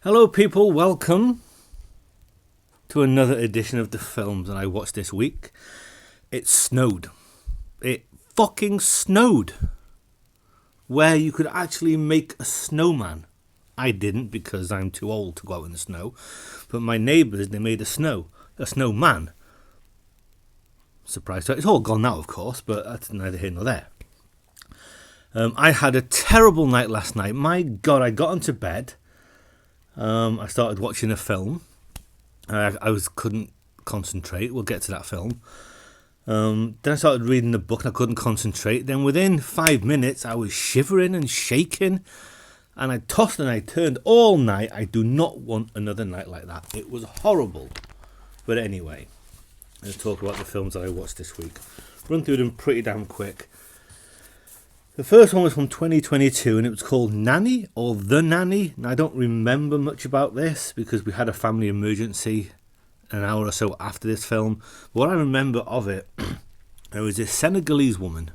Hello, people. Welcome to another edition of the films that I watched this week. It snowed. It fucking snowed. Where you could actually make a snowman. I didn't because I'm too old to go out in the snow. But my neighbours, they made a snowman. Surprise! It's all gone now, of course, but that's neither here nor there. I had a terrible night last night. My God, I got into bed. I started watching a film. I couldn't concentrate. We'll get to that film. Then I started reading the book and I couldn't concentrate. Then within 5 minutes, I was shivering and shaking. And I tossed and I turned all night. I do not want another night like that. It was horrible. But anyway, let's talk about the films that I watched this week. Run through them pretty damn quick. The first one was from 2022 and it was called Nanny or The Nanny. Now, I don't remember much about this because we had a family emergency an hour or so after this film. But what I remember of it, there was this Senegalese woman.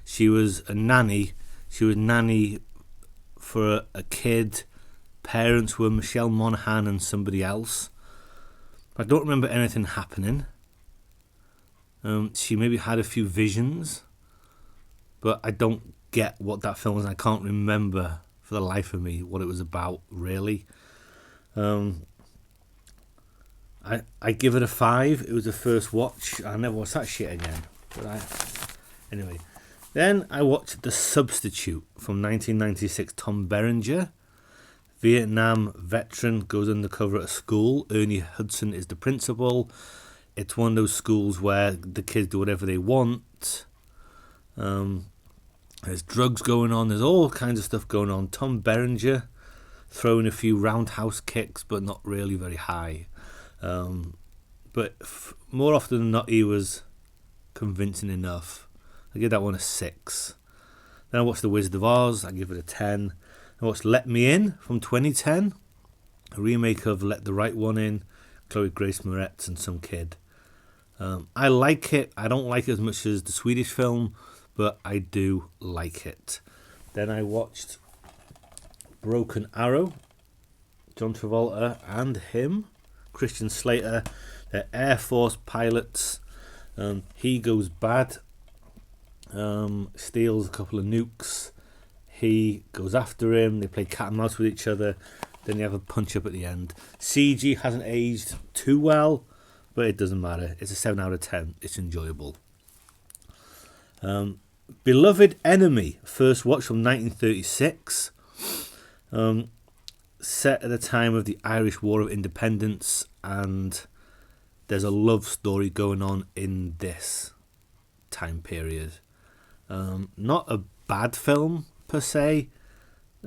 She was a nanny. She was nanny for a kid. Parents were Michelle Monaghan and somebody else. I don't remember anything happening. She maybe had a few visions. But I don't get what that film was. I can't remember for the life of me what it was about, really. I give it a 5. It was the first watch. I never watched that shit again. Anyway. Then I watched The Substitute from 1996. Tom Berenger, Vietnam veteran, goes undercover at a school. Ernie Hudson is the principal. It's one of those schools where the kids do whatever they want. There's drugs going on. There's all kinds of stuff going on. Tom Berenger throwing a few roundhouse kicks, but not really very high. But more often than not, he was convincing enough. I give that one a 6. Then I watched The Wizard of Oz. I give it a 10. I watched Let Me In from 2010, a remake of Let the Right One In, Chloe Grace Moretz and some kid. I like it. I don't like it as much as the Swedish film, but I do like it. Then I watched Broken Arrow, John Travolta and him, Christian Slater. They're Air Force pilots. He goes bad, steals a couple of nukes. He goes after him. They play cat and mouse with each other. Then they have a punch up at the end. CG hasn't aged too well, but it doesn't matter. It's a 7 out of 10. It's enjoyable. Beloved Enemy, first watch from 1936, set at the time of the Irish War of Independence, and there's a love story going on in this time period. Not a bad film per se.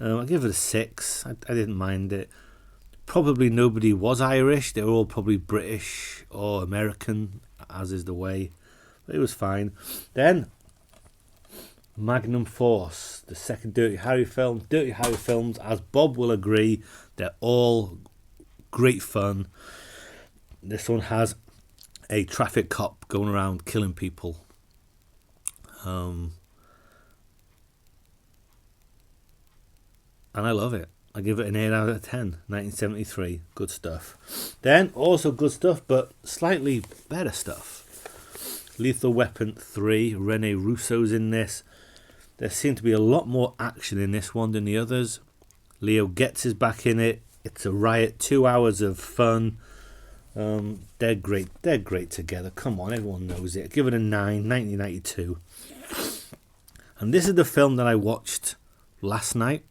I give it a 6. I didn't mind it. Probably nobody was Irish. They were all probably British or American, as is the way. But it was fine. Then Magnum Force, the second Dirty Harry film. Dirty Harry films, as Bob will agree, they're all great fun. This one has a traffic cop going around killing people. And I love it. I give it an 8 out of 10. 1973. Good stuff. Then, also good stuff, but slightly better stuff. Lethal Weapon 3. Rene Russo's in this. There seemed to be a lot more action in this one than the others. Leo Getz is back in it. It's a riot. 2 hours of fun. They're great. They're great together. Come on, everyone knows it. Give it a 9. 1992. And this is the film that I watched last night.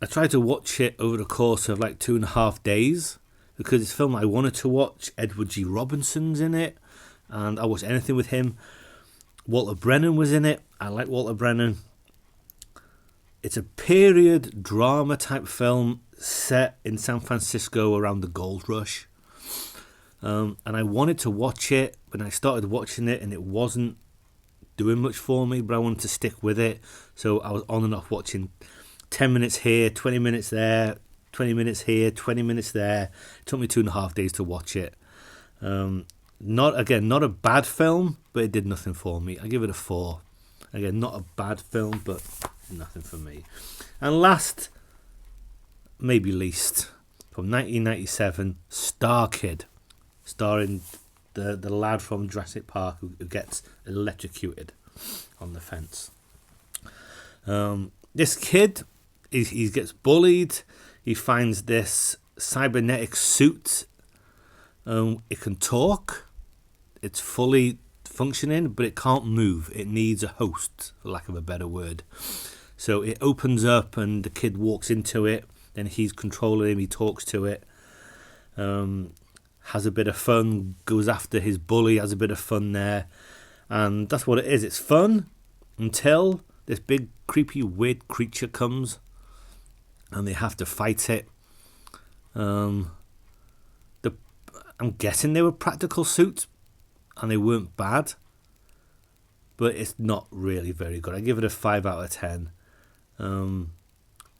I tried to watch it over the course of like 2.5 days because it's a film I wanted to watch. Edward G. Robinson's in it, and I watched anything with him. Walter Brennan was in it. I like Walter Brennan. It's a period drama type film set in San Francisco around the gold rush. And I wanted to watch it when I started watching it, and it wasn't doing much for me, but I wanted to stick with it. So I was on and off watching 10 minutes here, 20 minutes there, 20 minutes here, 20 minutes there. It took me 2.5 days to watch it. Not a bad film, but it did nothing for me. I give it a 4. Again, not a bad film, but nothing for me. And last maybe least, from 1997, Star Kid, starring the lad from Jurassic Park who gets electrocuted on the fence. This kid, he gets bullied. He finds this cybernetic suit. It can talk. It's fully functioning, but it can't move. It needs a host, for lack of a better word. So it opens up and the kid walks into it. Then he's controlling him. He talks to it. Has a bit of fun. Goes after his bully. Has a bit of fun there. And that's what it is. It's fun until this big, creepy, weird creature comes. And they have to fight it. I'm guessing they were practical suits. And they weren't bad. But it's not really very good. I give it a 5 out of 10.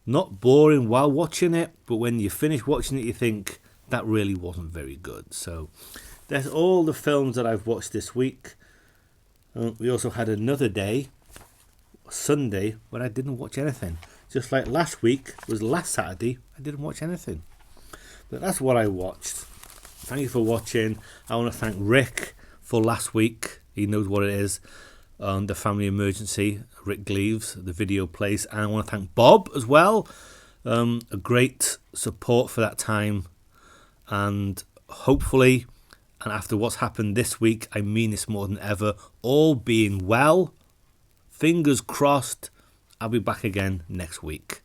Not boring while watching it, but when you finish watching it, you think that really wasn't very good. So that's all the films that I've watched this week. We also had another day, Sunday, when I didn't watch anything. Just like last week was last Saturday, I didn't watch anything. But that's what I watched. Thank you for watching. I want to thank Rick for last week. He knows what it is. The Family Emergency, Rick Gleaves, the video place. And I want to thank Bob as well. A great support for that time. And hopefully, and after what's happened this week, I mean this more than ever, all being well, fingers crossed, I'll be back again next week.